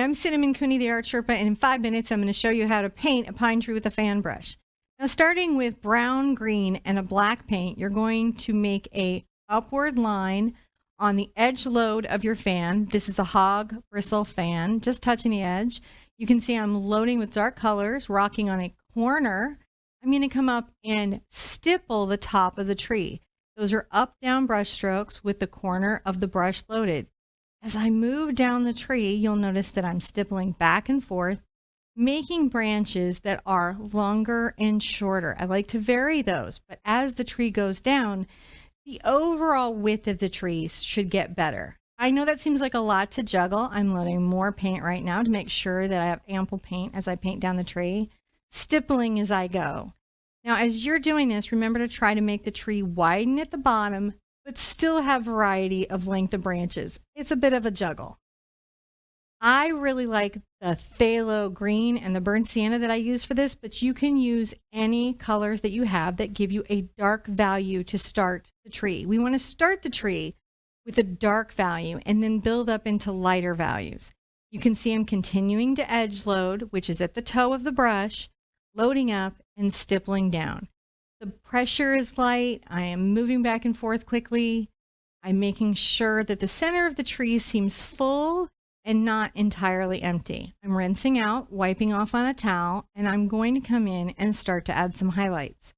Hi, I'm Cinnamon Cooney, the Art Sherpa, and in 5 minutes, I'm going to show you how to paint a pine tree with a fan brush. Now, starting with brown, green, and a black paint, you're going to make a upward line on the edge load of your fan. This is a hog bristle fan, just touching the edge. You can see I'm loading with dark colors, rocking on a corner. I'm going to come up and stipple the top of the tree. Those are up-down brush strokes with the corner of the brush loaded. As I move down the tree, you'll notice that I'm stippling back and forth, making branches that are longer and shorter. I like to vary those, but as the tree goes down, the overall width of the trees should get better. I know that seems like a lot to juggle. I'm loading more paint right now to make sure that I have ample paint as I paint down the tree, stippling as I go. Now, as you're doing this, remember to try to make the tree widen at the bottom, but still have variety of length of branches. It's a bit of a juggle. I really like the phthalo green and the burnt sienna that I use for this, but you can use any colors that you have that give you a dark value to start the tree. We want to start the tree with a dark value and then build up into lighter values. You can see I'm continuing to edge load, which is at the toe of the brush, loading up and stippling down. The pressure is light. I am moving back and forth quickly. I'm making sure that the center of the tree seems full and not entirely empty. I'm rinsing out, wiping off on a towel, and I'm going to come in and start to add some highlights.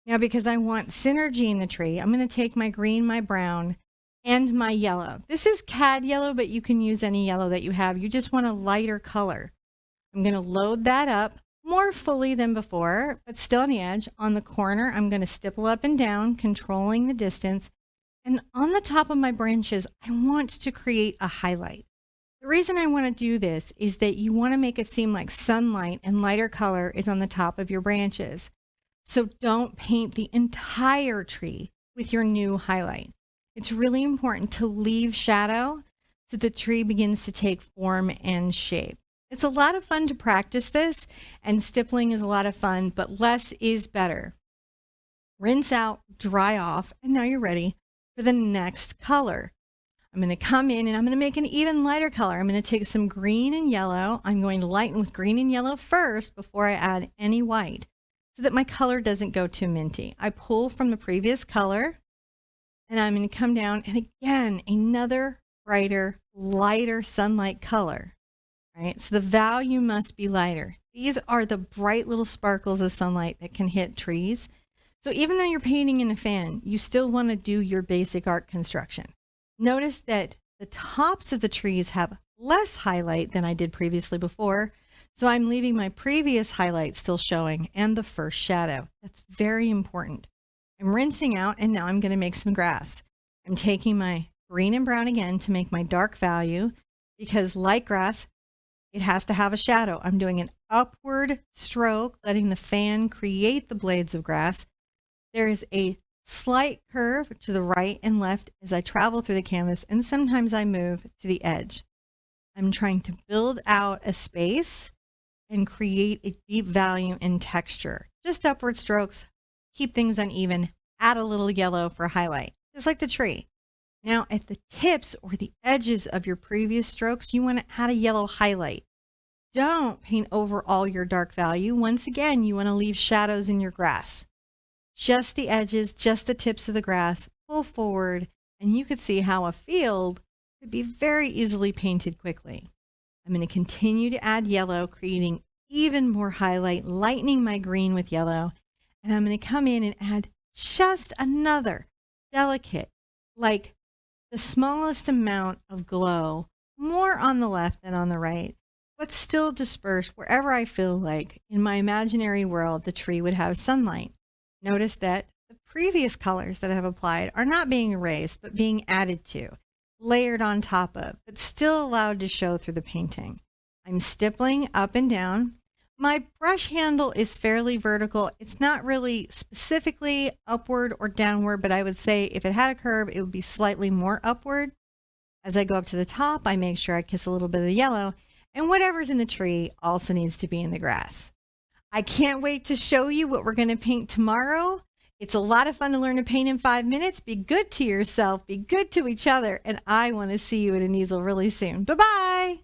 Now, because I want synergy in the tree, I'm going to take my green, my brown, and my yellow. This is cad yellow, but you can use any yellow that you have. You just want a lighter color. I'm going to load that up more fully than before, but still on the edge. On the corner, I'm going to stipple up and down, controlling the distance. And on the top of my branches, I want to create a highlight. The reason I want to do this is that you want to make it seem like sunlight and lighter color is on the top of your branches. So don't paint the entire tree with your new highlight. It's really important to leave shadow so the tree begins to take form and shape. It's a lot of fun to practice this, and stippling is a lot of fun, but less is better. Rinse out, dry off, and now you're ready for the next color. I'm going to come in and I'm going to make an even lighter color. I'm going to take some green and yellow. I'm going to lighten with green and yellow first before I add any white so that my color doesn't go too minty. I pull from the previous color and I'm going to come down and again, another brighter, lighter sunlight color. Right? So the value must be lighter. These are the bright little sparkles of sunlight that can hit trees. So even though you're painting in a fan, you still want to do your basic art construction. Notice that the tops of the trees have less highlight than I did previously before. So I'm leaving my previous highlight still showing and the first shadow. That's very important. I'm rinsing out and now I'm going to make some grass. I'm taking my green and brown again to make my dark value because like grass, it has to have a shadow. I'm doing an upward stroke, letting the fan create the blades of grass. There is a slight curve to the right and left as I travel through the canvas, and sometimes I move to the edge. I'm trying to build out a space and create a deep value in texture. Just upward strokes, keep things uneven, add a little yellow for highlight, just like the tree. Now at the tips or the edges of your previous strokes, you want to add a yellow highlight. Don't paint over all your dark value. Once again, you want to leave shadows in your grass. Just the edges, just the tips of the grass, pull forward, and you could see how a field could be very easily painted quickly. I'm going to continue to add yellow, creating even more highlight, lightening my green with yellow, and I'm going to come in and add just another delicate, like the smallest amount of glow, more on the left than on the right, but still dispersed wherever I feel like in my imaginary world the tree would have sunlight. Notice that the previous colors that I have applied are not being erased, but being added to, layered on top of, but still allowed to show through the painting. I'm stippling up and down. My brush handle is fairly vertical. It's not really specifically upward or downward, but I would say if it had a curve, it would be slightly more upward. As I go up to the top, I make sure I kiss a little bit of the yellow, and whatever's in the tree also needs to be in the grass. I can't wait to show you what we're going to paint tomorrow. It's a lot of fun to learn to paint in 5 minutes. Be good to yourself, be good to each other, and I want to see you at an easel really soon. Bye-bye.